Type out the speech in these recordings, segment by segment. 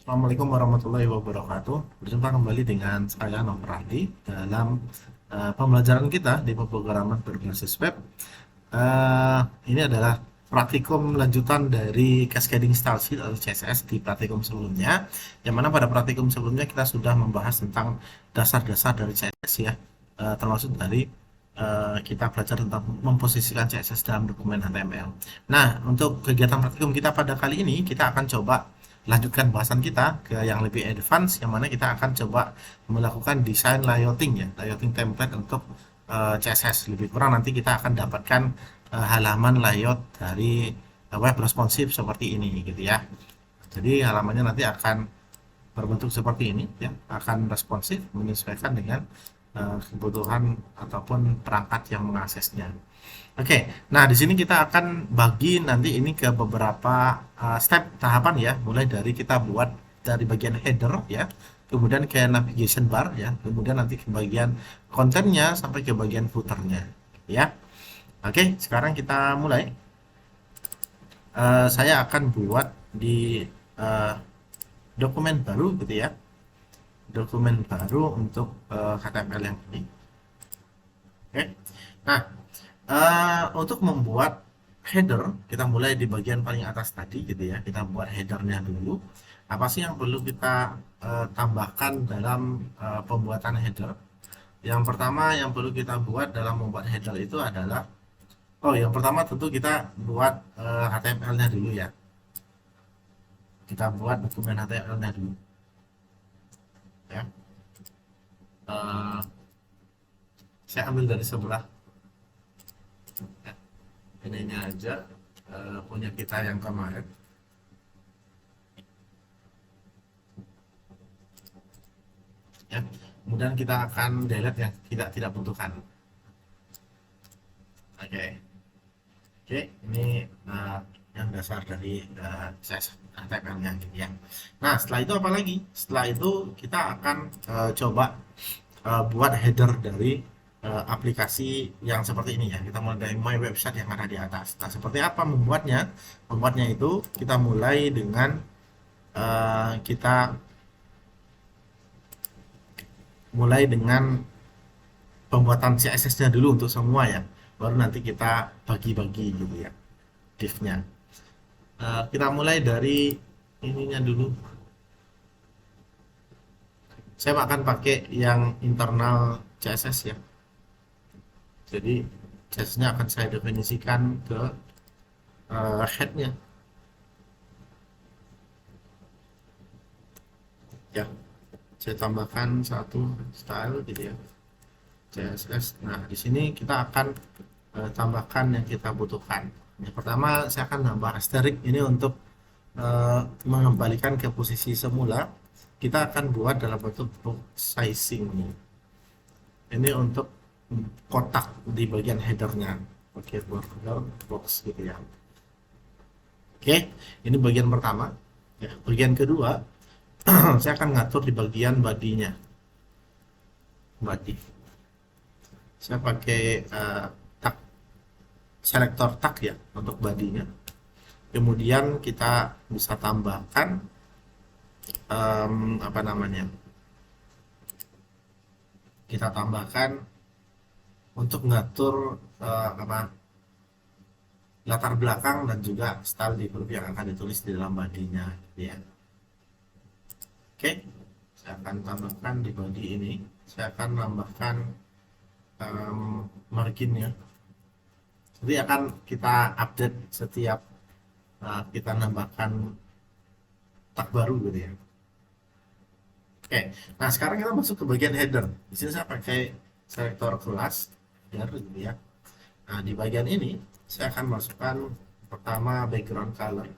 Assalamualaikum warahmatullahi wabarakatuh. Berjumpa kembali dengan saya Nomer Rahdi dalam pembelajaran kita di pemrograman berbasis web. Eh, ini adalah praktikum lanjutan dari Cascading Style Sheet atau CSS di praktikum sebelumnya. Yang mana pada praktikum sebelumnya kita sudah membahas tentang dasar-dasar dari CSS ya, termasuk dari kita belajar tentang memposisikan CSS dalam dokumen HTML. Nah, untuk kegiatan praktikum kita pada kali ini, kita akan coba lanjutkan bahasan kita ke yang lebih advance, yang mana kita akan coba melakukan desain layouting ya, layouting template untuk CSS. Lebih kurang nanti kita akan dapatkan halaman layout dari web responsif seperti ini gitu ya. Jadi halamannya nanti akan berbentuk seperti ini ya, akan responsif menyesuaikan dengan kebutuhan ataupun perangkat yang mengaksesnya. Oke, nah di sini kita akan bagi nanti ini ke beberapa step tahapan ya, mulai dari kita buat dari bagian header ya, kemudian ke navigation bar ya, kemudian nanti ke bagian kontennya sampai ke bagian footernya ya. Oke, sekarang kita mulai. Saya akan buat di eh, dokumen baru gitu ya, dokumen baru untuk HTML yang ini. Oke, nah untuk membuat header, kita mulai di bagian paling atas tadi gitu ya. Kita buat headernya dulu. Apa sih yang perlu kita tambahkan dalam pembuatan header? Yang pertama yang perlu kita buat dalam membuat header itu adalah, oh yang pertama tentu kita buat HTML-nya dulu ya. Kita buat dokumen HTML-nya dulu. Ya. Eh, saya ambil dari sebelah. Ya. Ini aja punya kita yang kemarin. Ya. Kemudian kita akan delete yang tidak butuhkan. Oke, oke, ini yang dasar dari CSS HTML-nya gitu ya. Nah, setelah itu apa lagi? Setelah itu kita akan coba buat header dari aplikasi yang seperti ini ya. Kita mulai dari my website yang ada di atas. Nah, seperti apa membuatnya? Membuatnya itu kita mulai dengan kita mulai dengan pembuatan CSS-nya dulu untuk semua ya. Baru nanti kita bagi-bagi gitu ya, div-nya. Kita mulai dari ininya dulu. Saya akan pakai yang internal CSS ya. Jadi CSS-nya akan saya definisikan ke head-nya. Ya, saya tambahkan satu style gitu ya, CSS. Nah, di sini kita akan tambahkan yang kita butuhkan. Yang pertama, saya akan nambah asterisk ini untuk mengembalikan ke posisi semula. Kita akan buat dalam bentuk box sizing. Ini untuk kotak di bagian headernya. Oke, border box gitu ya. Oke, ini bagian pertama. Ya, bagian kedua, saya akan ngatur di bagian bodinya. Body. Saya pakai tag selektor tag ya untuk bodinya. Kemudian kita bisa tambahkan apa namanya? Kita tambahkan untuk ngatur apa latar belakang dan juga style di huruf yang akan ditulis di dalam bodinya ya. Oke, saya akan tambahkan di body ini. Saya akan tambahkan marginnya. Jadi akan kita update setiap kita nambahkan tag baru gitu ya. Oke, nah sekarang kita masuk ke bagian header. Di sini saya pakai selektor kelas header gitu ya. Nah di bagian ini saya akan masukkan pertama background color.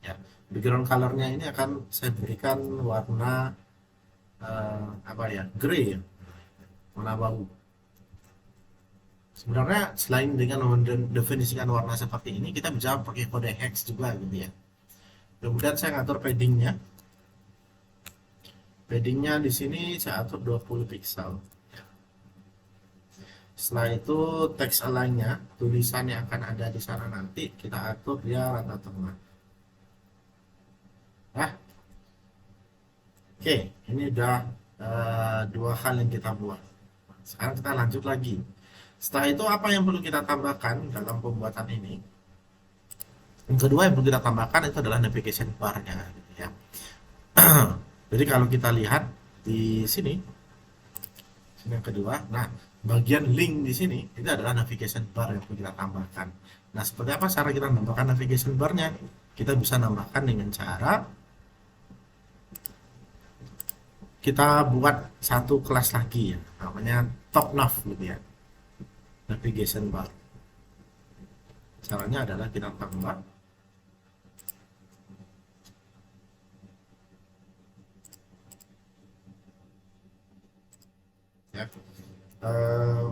Ya, background colornya ini akan saya berikan warna apa ya, grey ya, warna abu. Sebenarnya selain dengan mendefinisikan warna seperti ini, kita bisa pakai kode hex juga gitu ya. Kemudian saya ngatur paddingnya. Paddingnya di sini saya atur 20 pixel. Setelah itu text align-nya, tulisan yang akan ada di sana nanti kita atur dia rata tengah. Oke, ini udah dua hal yang kita buat. Sekarang kita lanjut lagi. Setelah itu apa yang perlu kita tambahkan dalam pembuatan ini? Yang kedua yang perlu kita tambahkan itu adalah navigation bar-nya, gitu ya. Jadi kalau kita lihat di sini, yang kedua, nah bagian link di sini itu adalah navigation bar yang perlu kita tambahkan. Nah, seperti apa cara kita menambahkan navigation bar-nya? Kita bisa nambahkan dengan cara kita buat satu kelas lagi ya, namanya top nav gitu ya, navigation bar. Caranya adalah kita tambah ya, eh,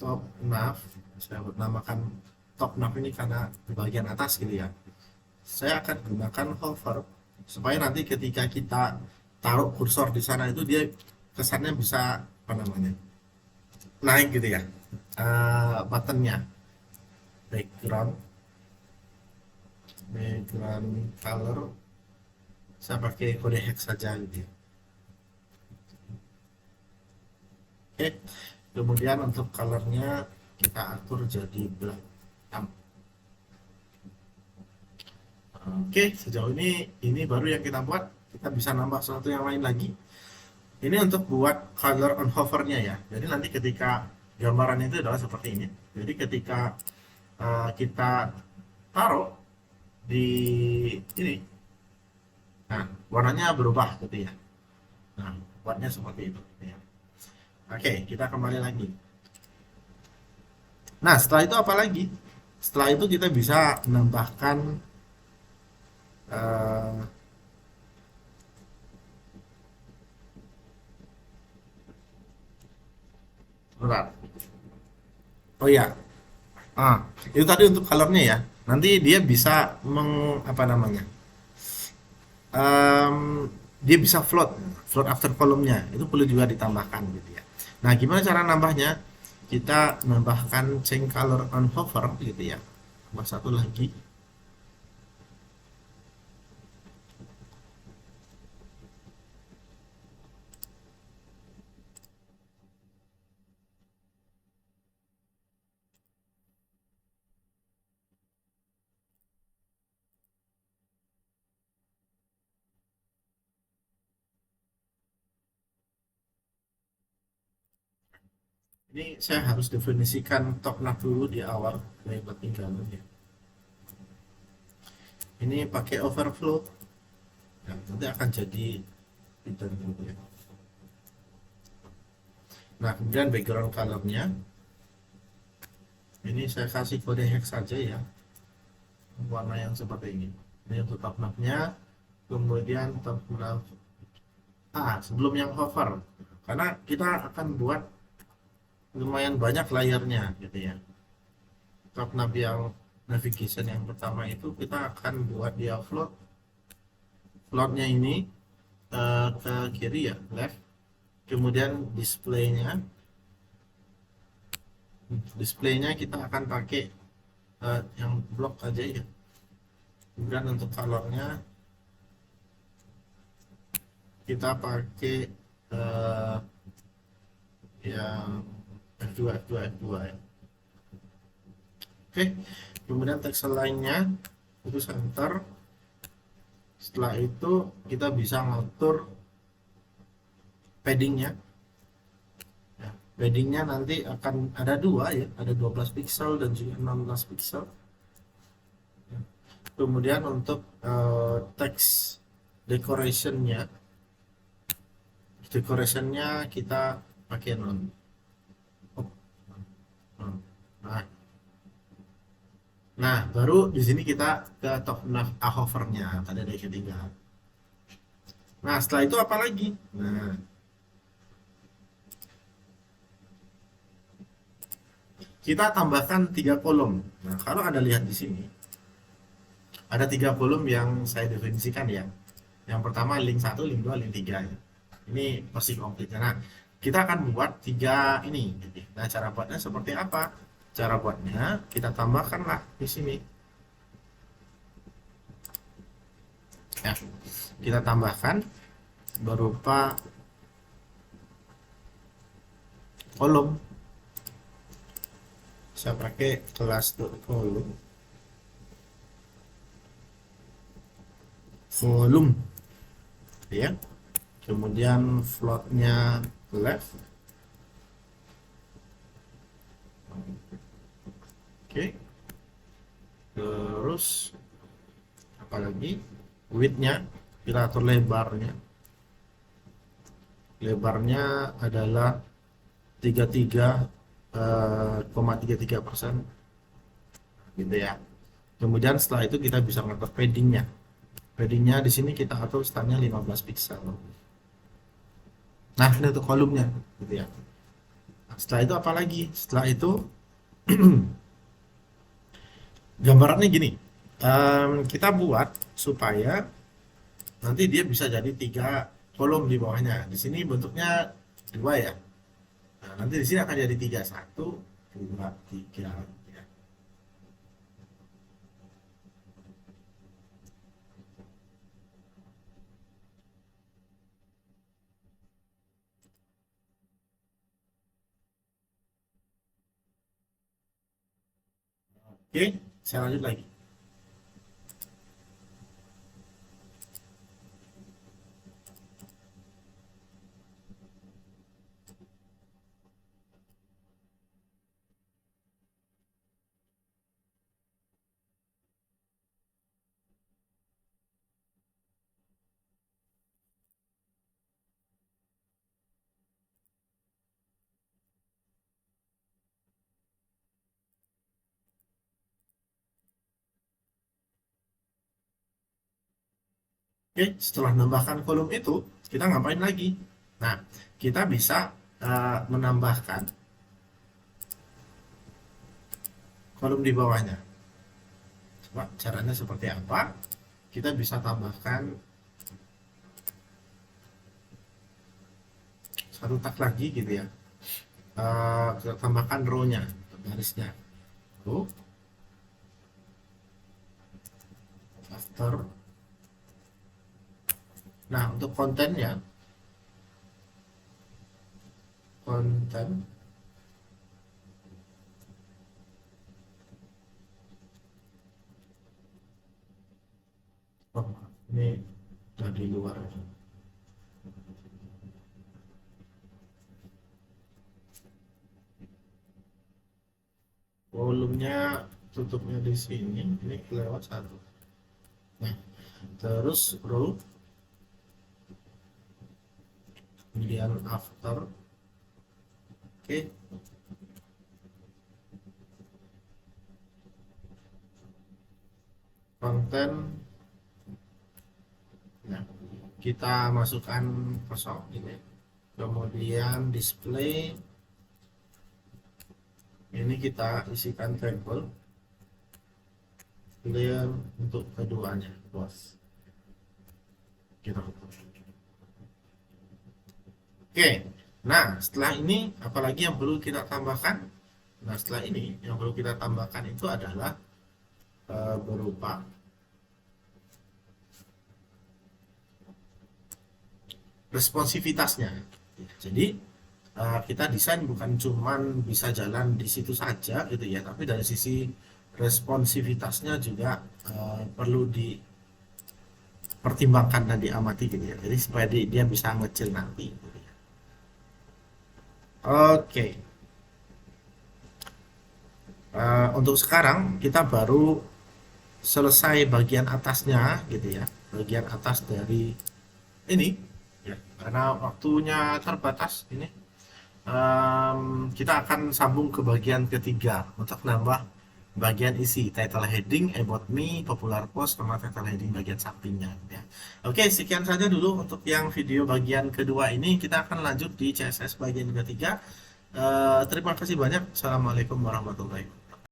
top nav. Saya namakan top nav ini karena di bagian atas gitu ya. Saya akan gunakan hover supaya nanti ketika kita taruh kursor di sana itu dia kesannya bisa apa namanya, naik gitu ya. Buttonnya background color saya pakai kode hex saja gitu ya. Oke, kemudian untuk colornya kita atur jadi black. Oke, sejauh ini baru yang kita buat. Kita bisa nambah sesuatu yang lain lagi. Ini untuk buat color on hovernya ya. Jadi nanti ketika gambaran itu adalah seperti ini. Jadi ketika kita taruh di ini, nah warnanya berubah gitu ya. Nah, buatnya seperti itu. Ya. Oke, kita kembali lagi. Nah, setelah itu apa lagi? Setelah itu kita bisa menambahkan eh, berat. Oh ya, itu tadi untuk colornya ya. Nanti dia bisa apa namanya? Em, dia bisa float after column-nya. Itu perlu juga ditambahkan gitu ya. Nah, gimana cara nambahnya? Kita nambahkan change color on hover gitu ya. Tambah satu lagi. Ini saya harus definisikan top nav dulu di awal label tinggalnya. Ya. Ini pakai overflow. Ya, nanti akan jadi hidden gitu ya. Nah, kemudian background colornya ini saya kasih kode hex saja ya, warna yang seperti ini. Ini untuk top nav-nya, kemudian top nav sebelum yang hover, karena kita akan buat lumayan banyak layarnya gitu ya. Top nav yang navigation yang pertama itu kita akan buat dia floatnya ini ke kiri ya, left. Kemudian displaynya kita akan pakai yang blok aja ya. Kemudian untuk colornya kita pakai yang F2 ya. Oke, kemudian text lainnya itu center. Setelah itu kita bisa ngatur paddingnya. Ya, paddingnya nanti akan ada dua ya, ada 12 pixel dan juga 16 pixel. Ya. Kemudian untuk text decorationnya kita pakai non. Nah, baru di sini kita ke top nav hovernya tadi ada ketiga. Nah, setelah itu apa lagi? Nah, kita tambahkan 3 kolom. Nah, kalau Anda lihat di sini, ada 3 kolom yang saya definisikan ya. Yang pertama link 1, link 2, link 3 ya. Ini pasti komplit. Nah, kita akan buat 3 ini. Nah, cara buatnya seperti apa? Cara buatnya kita tambahkanlah di sini ya. Kita tambahkan berupa kolom. Saya pakai kelas.column volume ya, kemudian floatnya left, oke. Terus apalagi widthnya, kita atur lebarnya adalah 33,33% gitu ya. Kemudian setelah itu kita bisa ngatur paddingnya di sini kita atur standarnya 15 pixel. Nah, ini untuk kolomnya gitu ya. Nah, setelah itu apa lagi? Setelah itu gambarannya gini. Kita buat supaya nanti dia bisa jadi 3 kolom di bawahnya. Di sini bentuknya 2 ya. Nah, nanti di sini akan jadi 3, 1, 2, 3 ya. Oke, saya lanjut lagi. Oke, setelah menambahkan kolom itu, kita ngapain lagi? Nah, kita bisa menambahkan kolom di bawahnya. Coba caranya seperti apa? Kita bisa tambahkan satu tak lagi gitu ya. Kita tambahkan row-nya, garisnya. Row, after. Nah, untuk konten oh, ini dari luar. Volumenya tutupnya di sini, ini kelewat 1. Nah, terus row, kemudian after, oke. Konten, nah, kita masukkan kosong ini, kemudian display, ini kita isikan tabel clear untuk keduanya, bos gitu. Oke, nah setelah ini apalagi yang perlu kita tambahkan? Nah, setelah ini yang perlu kita tambahkan itu adalah berupa responsivitasnya. Jadi kita desain bukan cuman bisa jalan di situ saja gitu ya, tapi dari sisi responsivitasnya juga perlu dipertimbangkan dan diamati gitu ya. Jadi supaya dia bisa ngecil nanti gitu ya. Oke. Untuk sekarang kita baru selesai bagian atasnya gitu ya, bagian atas dari ini ya, karena waktunya terbatas ini. Kita akan sambung ke bagian ketiga untuk nambah bagian isi title heading, about me, popular post, sama title heading bagian sampingnya ya. Oke, sekian saja dulu untuk yang video bagian kedua ini. Kita akan lanjut di CSS bagian ketiga. Terima kasih banyak. Assalamualaikum warahmatullahi wabarakatuh.